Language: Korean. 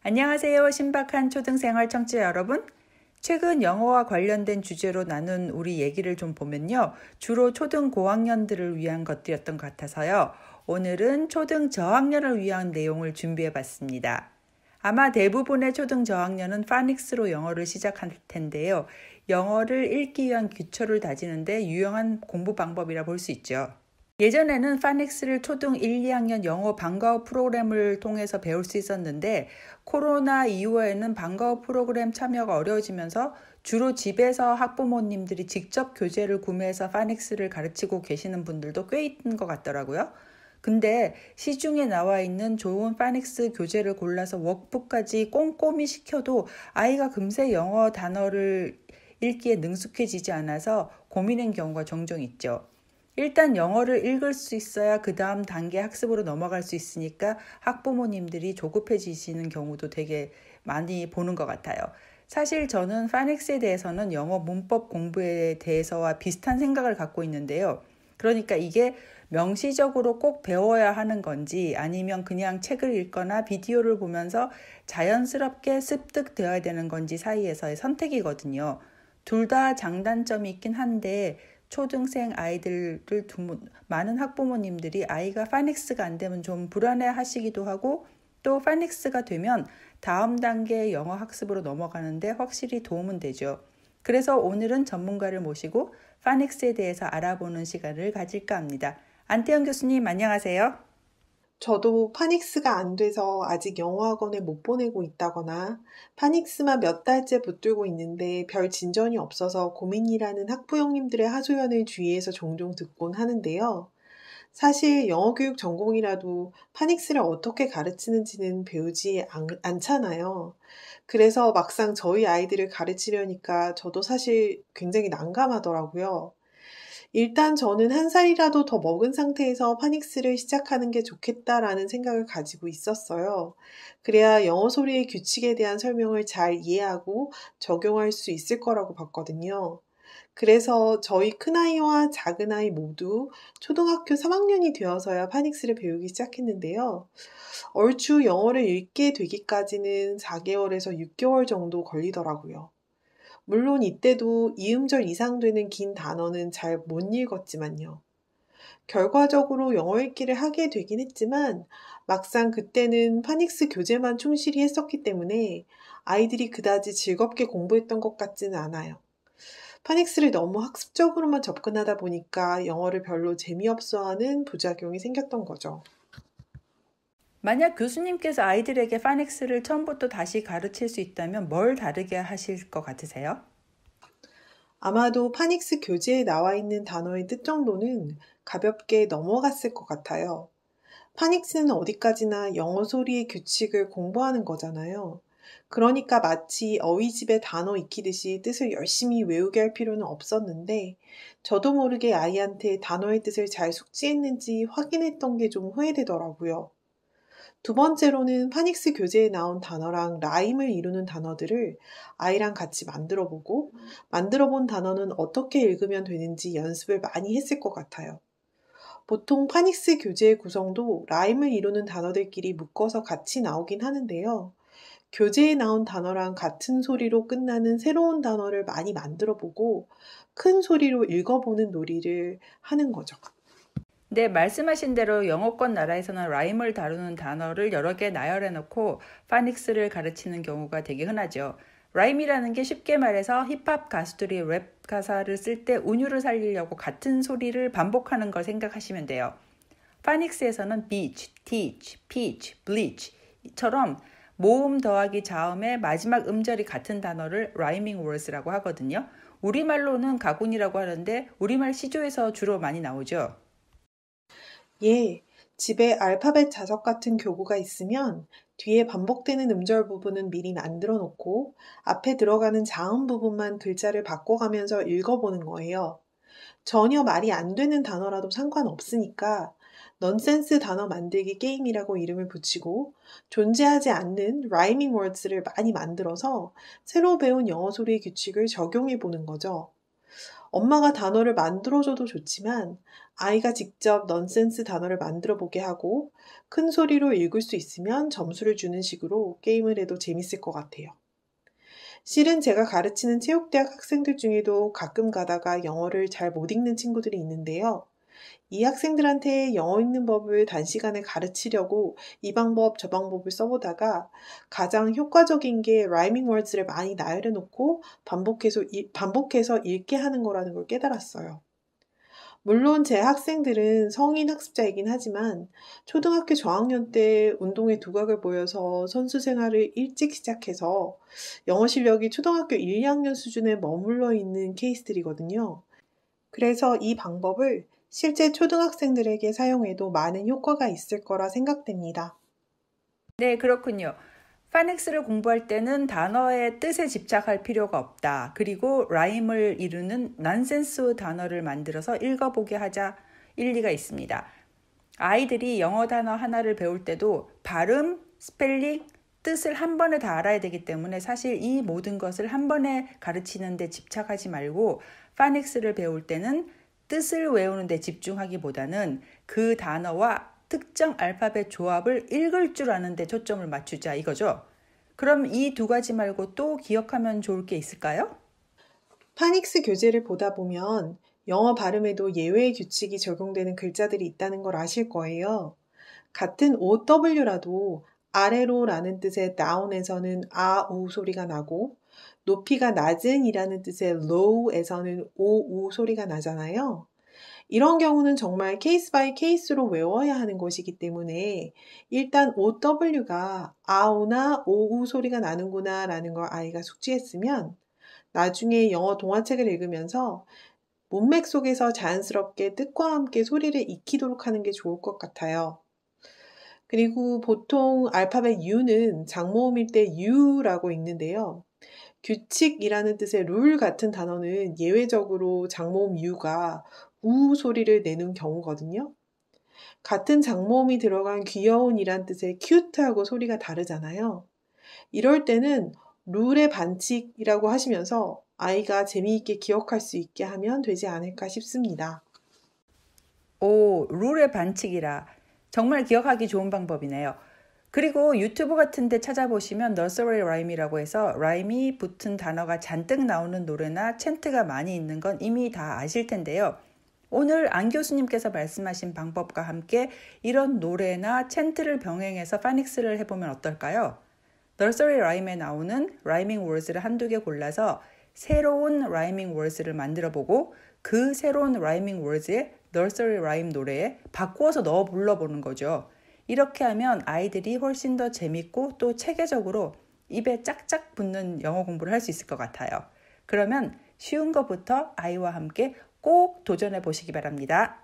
안녕하세요. 신박한 초등생활 청취자 여러분. 최근 영어와 관련된 주제로 나눈 우리 얘기를 좀 보면요. 주로 초등 고학년들을 위한 것들이었던 것 같아서요. 오늘은 초등 저학년을 위한 내용을 준비해 봤습니다. 아마 대부분의 초등 저학년은 파닉스로 영어를 시작할 텐데요. 영어를 읽기 위한 기초를 다지는데 유용한 공부 방법이라 볼 수 있죠. 예전에는 파닉스를 초등 1, 2학년 영어 방과후 프로그램을 통해서 배울 수 있었는데 코로나 이후에는 방과후 프로그램 참여가 어려워지면서 주로 집에서 학부모님들이 직접 교재를 구매해서 파닉스를 가르치고 계시는 분들도 꽤 있는 것 같더라고요. 근데 시중에 나와 있는 좋은 파닉스 교재를 골라서 워크북까지 꼼꼼히 시켜도 아이가 금세 영어 단어를 읽기에 능숙해지지 않아서 고민인 경우가 종종 있죠. 일단 영어를 읽을 수 있어야 그 다음 단계 학습으로 넘어갈 수 있으니까 학부모님들이 조급해지시는 경우도 되게 많이 보는 것 같아요. 사실 저는 파닉스에 대해서는 영어 문법 공부에 대해서와 비슷한 생각을 갖고 있는데요. 그러니까 이게 명시적으로 꼭 배워야 하는 건지 아니면 그냥 책을 읽거나 비디오를 보면서 자연스럽게 습득되어야 되는 건지 사이에서의 선택이거든요. 둘 다 장단점이 있긴 한데 초등생 아이들을 많은 학부모님들이 아이가 파닉스가 안 되면 좀 불안해 하시기도 하고 또 파닉스가 되면 다음 단계의 영어 학습으로 넘어가는데 확실히 도움은 되죠. 그래서 오늘은 전문가를 모시고 파닉스에 대해서 알아보는 시간을 가질까 합니다. 안태현 교수님 안녕하세요. 저도 파닉스가 안 돼서 아직 영어학원에 못 보내고 있다거나 파닉스만 몇 달째 붙들고 있는데 별 진전이 없어서 고민이라는 학부형님들의 하소연을 주위에서 종종 듣곤 하는데요. 사실 영어 교육 전공이라도 파닉스를 어떻게 가르치는지는 배우지 않잖아요. 그래서 막상 저희 아이들을 가르치려니까 저도 사실 굉장히 난감하더라고요. 일단 저는 한 살이라도 더 먹은 상태에서 파닉스를 시작하는 게 좋겠다라는 생각을 가지고 있었어요. 그래야 영어 소리의 규칙에 대한 설명을 잘 이해하고 적용할 수 있을 거라고 봤거든요. 그래서 저희 큰아이와 작은아이 모두 초등학교 3학년이 되어서야 파닉스를 배우기 시작했는데요. 얼추 영어를 읽게 되기까지는 4개월에서 6개월 정도 걸리더라고요. 물론 이때도 2음절 이상 되는 긴 단어는 잘 못 읽었지만요. 결과적으로 영어 읽기를 하게 되긴 했지만 막상 그때는 파닉스 교재만 충실히 했었기 때문에 아이들이 그다지 즐겁게 공부했던 것 같지는 않아요. 파닉스를 너무 학습적으로만 접근하다 보니까 영어를 별로 재미없어하는 부작용이 생겼던 거죠. 만약 교수님께서 아이들에게 파닉스를 처음부터 다시 가르칠 수 있다면 뭘 다르게 하실 것 같으세요? 아마도 파닉스 교재에 나와 있는 단어의 뜻 정도는 가볍게 넘어갔을 것 같아요. 파닉스는 어디까지나 영어 소리의 규칙을 공부하는 거잖아요. 그러니까 마치 어휘집에 단어 익히듯이 뜻을 열심히 외우게 할 필요는 없었는데, 저도 모르게 아이한테 단어의 뜻을 잘 숙지했는지 확인했던 게 좀 후회되더라고요. 두 번째로는 파닉스 교재에 나온 단어랑 라임을 이루는 단어들을 아이랑 같이 만들어 보고, 만들어 본 단어는 어떻게 읽으면 되는지 연습을 많이 했을 것 같아요. 보통 파닉스 교재의 구성도 라임을 이루는 단어들끼리 묶어서 같이 나오긴 하는데요. 교재에 나온 단어랑 같은 소리로 끝나는 새로운 단어를 많이 만들어 보고 큰 소리로 읽어보는 놀이를 하는 거죠. 네, 말씀하신 대로 영어권 나라에서는 라임을 다루는 단어를 여러 개 나열해 놓고 파닉스를 가르치는 경우가 되게 흔하죠. 라임이라는 게 쉽게 말해서 힙합 가수들이 랩 가사를 쓸 때 운율을 살리려고 같은 소리를 반복하는 걸 생각하시면 돼요. 파닉스에서는 beach, teach, peach, bleach처럼 모음 더하기 자음의 마지막 음절이 같은 단어를 rhyming words라고 하거든요. 우리말로는 가군이라고 하는데 우리말 시조에서 주로 많이 나오죠. 예, 집에 알파벳 자석 같은 교구가 있으면 뒤에 반복되는 음절 부분은 미리 만들어 놓고 앞에 들어가는 자음 부분만 글자를 바꿔가면서 읽어보는 거예요. 전혀 말이 안 되는 단어라도 상관없으니까 넌센스 단어 만들기 게임이라고 이름을 붙이고 존재하지 않는 라이밍 월드를 많이 만들어서 새로 배운 영어 소리의 규칙을 적용해 보는 거죠. 엄마가 단어를 만들어줘도 좋지만 아이가 직접 넌센스 단어를 만들어 보게 하고 큰 소리로 읽을 수 있으면 점수를 주는 식으로 게임을 해도 재밌을 것 같아요. 실은 제가 가르치는 체육대학 학생들 중에도 가끔 가다가 영어를 잘 못 읽는 친구들이 있는데요. 이 학생들한테 영어 읽는 법을 단시간에 가르치려고 이 방법 저 방법을 써보다가 가장 효과적인 게 라이밍 월드를 많이 나열해 놓고 반복해서 읽게 하는 거라는 걸 깨달았어요. 물론 제 학생들은 성인 학습자이긴 하지만 초등학교 저학년 때 운동에 두각을 보여서 선수 생활을 일찍 시작해서 영어 실력이 초등학교 1, 2학년 수준에 머물러 있는 케이스들이거든요. 그래서 이 방법을 실제 초등학생들에게 사용해도 많은 효과가 있을 거라 생각됩니다. 네, 그렇군요. 파닉스를 공부할 때는 단어의 뜻에 집착할 필요가 없다. 그리고 라임을 이루는 넌센스 단어를 만들어서 읽어보게 하자. 일리가 있습니다. 아이들이 영어 단어 하나를 배울 때도 발음, 스펠링, 뜻을 한 번에 다 알아야 되기 때문에 사실 이 모든 것을 한 번에 가르치는 데 집착하지 말고 파닉스를 배울 때는 뜻을 외우는 데 집중하기보다는 그 단어와 특정 알파벳 조합을 읽을 줄 아는 데 초점을 맞추자 이거죠. 그럼 이 두 가지 말고 또 기억하면 좋을 게 있을까요? 파닉스 교재를 보다 보면 영어 발음에도 예외의 규칙이 적용되는 글자들이 있다는 걸 아실 거예요. 같은 OW라도 아래로라는 뜻의 down에서는 아, 우 소리가 나고 높이가 낮은 이라는 뜻의 low에서는 오, 우 소리가 나잖아요. 이런 경우는 정말 케이스 바이 케이스로 외워야 하는 것이기 때문에 일단 OW가 아우나 오우 소리가 나는구나 라는 걸 아이가 숙지했으면 나중에 영어 동화책을 읽으면서 문맥 속에서 자연스럽게 뜻과 함께 소리를 익히도록 하는 게 좋을 것 같아요. 그리고 보통 알파벳 U는 장모음일 때 U라고 읽는데요. 규칙이라는 뜻의 룰 같은 단어는 예외적으로 장모음 U가 우 소리를 내는 경우거든요. 같은 장모음이 들어간 귀여운이란 뜻의 cute하고 소리가 다르잖아요. 이럴 때는 룰의 반칙이라고 하시면서 아이가 재미있게 기억할 수 있게 하면 되지 않을까 싶습니다. 오, 룰의 반칙이라. 정말 기억하기 좋은 방법이네요. 그리고 유튜브 같은 데 찾아보시면 너서리 라임이라고 해서 라임이 붙은 단어가 잔뜩 나오는 노래나 챈트가 많이 있는 건 이미 다 아실 텐데요. 오늘 안 교수님께서 말씀하신 방법과 함께 이런 노래나 챈트를 병행해서 파닉스를 해보면 어떨까요? 너서리 라임에 나오는 라이밍 월드를 한두 개 골라서 새로운 라이밍 월드를 만들어보고 그 새로운 라이밍 월드에 너서리 라임 노래에 바꾸어서 넣어 불러보는 거죠. 이렇게 하면 아이들이 훨씬 더 재밌고 또 체계적으로 입에 짝짝 붙는 영어 공부를 할 수 있을 것 같아요. 그러면 쉬운 것부터 아이와 함께 꼭 도전해 보시기 바랍니다.